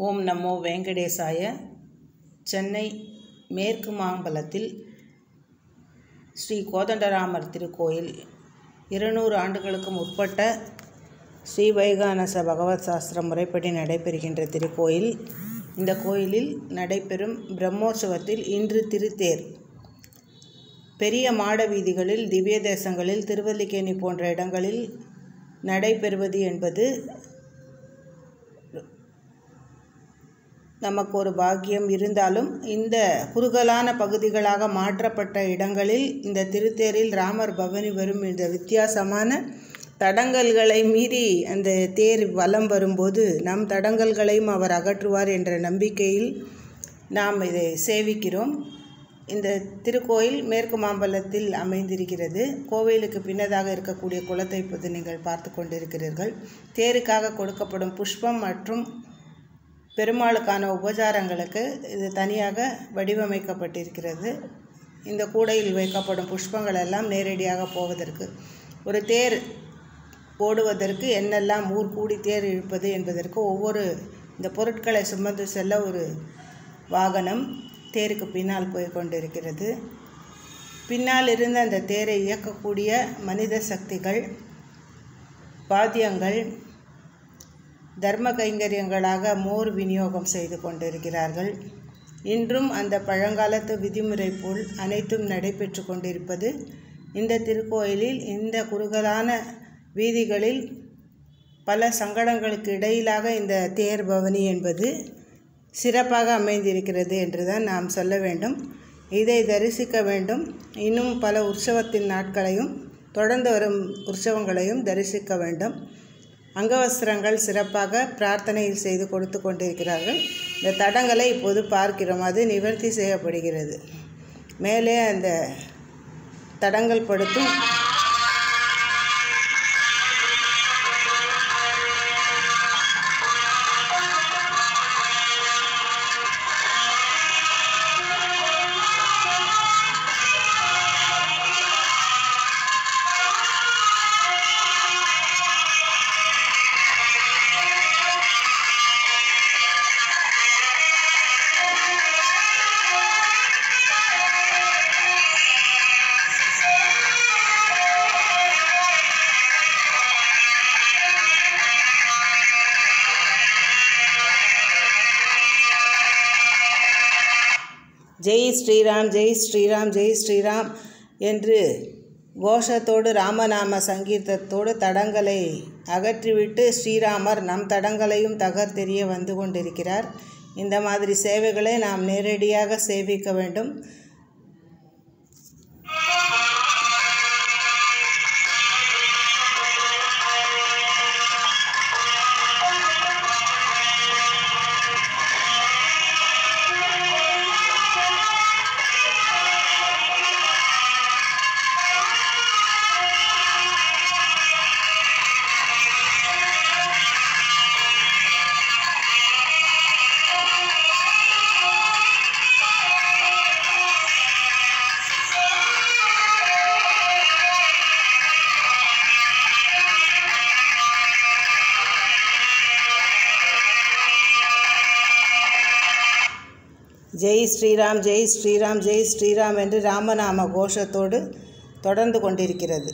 ஓம் நமோ வெங்கடேசாய. சென்னை மேற்கு மாம்பலத்தில் ஸ்ரீ கோதண்டராமர் திருக்கோயில் 200 ஆண்டுகளுக்கு முற்பட்ட ஸ்ரீ வைகானச பகவத் சாஸ்திர முறைப்படி நடைபெறுகின்ற திருக்கோயில். இந்த கோயிலில் நடைபெறும் பிரம்மோற்சவத்தில் இன்று திருத்தேர். பெரிய மாட வீதிகளில், திவ்ய தேசங்களில், திருவல்லிக்கேணி போன்ற இடங்களில் நடைபெறுவது என்பது நமக்கு ஒரு பாக்கியம். இருந்தாலும் இந்த குறுகலான பகுதிகளாக மாற்றப்பட்ட இடங்களில் இந்த திருத்தேரில் ராமர் பவனி வரும் இந்த வித்தியாசமான தடங்கல்களை மீறி அந்த தேர் வலம் வரும்போது நம் தடங்கல்களையும் அவர் அகற்றுவார் என்ற நம்பிக்கையில் நாம் இதை சேவிக்கிறோம். இந்த திருக்கோயில் மேற்கு மாம்பலத்தில் அமைந்திருக்கிறது. கோவிலுக்கு பின்னதாக இருக்கக்கூடிய குளத்தை இப்போது நீங்கள் பார்த்து கொண்டிருக்கிறீர்கள். தேருக்காக கொடுக்கப்படும் புஷ்பம் மற்றும் பெருமாளுக்கான உபச்சாரங்களுக்கு இது தனியாக வடிவமைக்கப்பட்டிருக்கிறது. இந்த கூடையில் வைக்கப்படும் புஷ்பங்கள் எல்லாம் நேரடியாக போவதற்கு, ஒரு தேர் ஓடுவதற்கு என்னெல்லாம் ஊர் கூடி தேர் இழுப்பது என்பதற்கு ஒவ்வொரு இந்த பொருட்களை சுமந்து செல்ல ஒரு வாகனம் தேருக்கு பின்னால் போய் கொண்டிருக்கிறது. பின்னால் இருந்த அந்த தேரை இயக்கக்கூடிய மனித சக்திகள் வாத்தியங்கள் தர்ம கைங்கரியங்களாக மோர் விநியோகம் செய்து கொண்டிருக்கிறார்கள். இன்றும் அந்த பழங்காலத்து விதிமுறை போல் அனைத்தும் நடைபெற்று கொண்டிருப்பது இந்த திருக்கோயிலில். இந்த குறுகலான வீதிகளில் பல சங்கடங்களுக்கு இடையிலாக இந்த தேர் பவனி என்பது சிறப்பாக அமைந்திருக்கிறது என்றுதான் நாம் சொல்ல வேண்டும். இதை தரிசிக்க வேண்டும். இன்னும் பல உற்சவத்தின் நாட்களையும் தொடர்ந்து வரும் உற்சவங்களையும் தரிசிக்க வேண்டும். அங்கவஸ்திரங்கள் சிறப்பாக பிரார்த்தனையில் செய்து கொடுத்து கொண்டிருக்கிறார்கள். இந்த தடங்களை இப்போது பார்க்கிறோம். அது நிவர்த்தி செய்யப்படுகிறது. மேலே அந்த தடங்கள் படுத்தும் ஜெய் ஸ்ரீராம், ஜெய் ஸ்ரீராம், ஜெய் ஸ்ரீராம் என்று கோஷத்தோடு ராமநாம சங்கீர்த்தத்தோடு தடங்களை அகற்றிவிட்டு ஸ்ரீராமர் நம் தடங்களையும் தகர்த்தெறிய வந்து கொண்டிருக்கிறார். இந்த மாதிரி சேவைகளை நாம் நேரடியாக சேவிக்க வேண்டும். ஜெய் ஸ்ரீராம், ஜெய் ஸ்ரீராம், ஜெய் ஸ்ரீராம் என்று ராமநாம கோஷத்தோடு தொடர்ந்து கொண்டிருக்கிறது.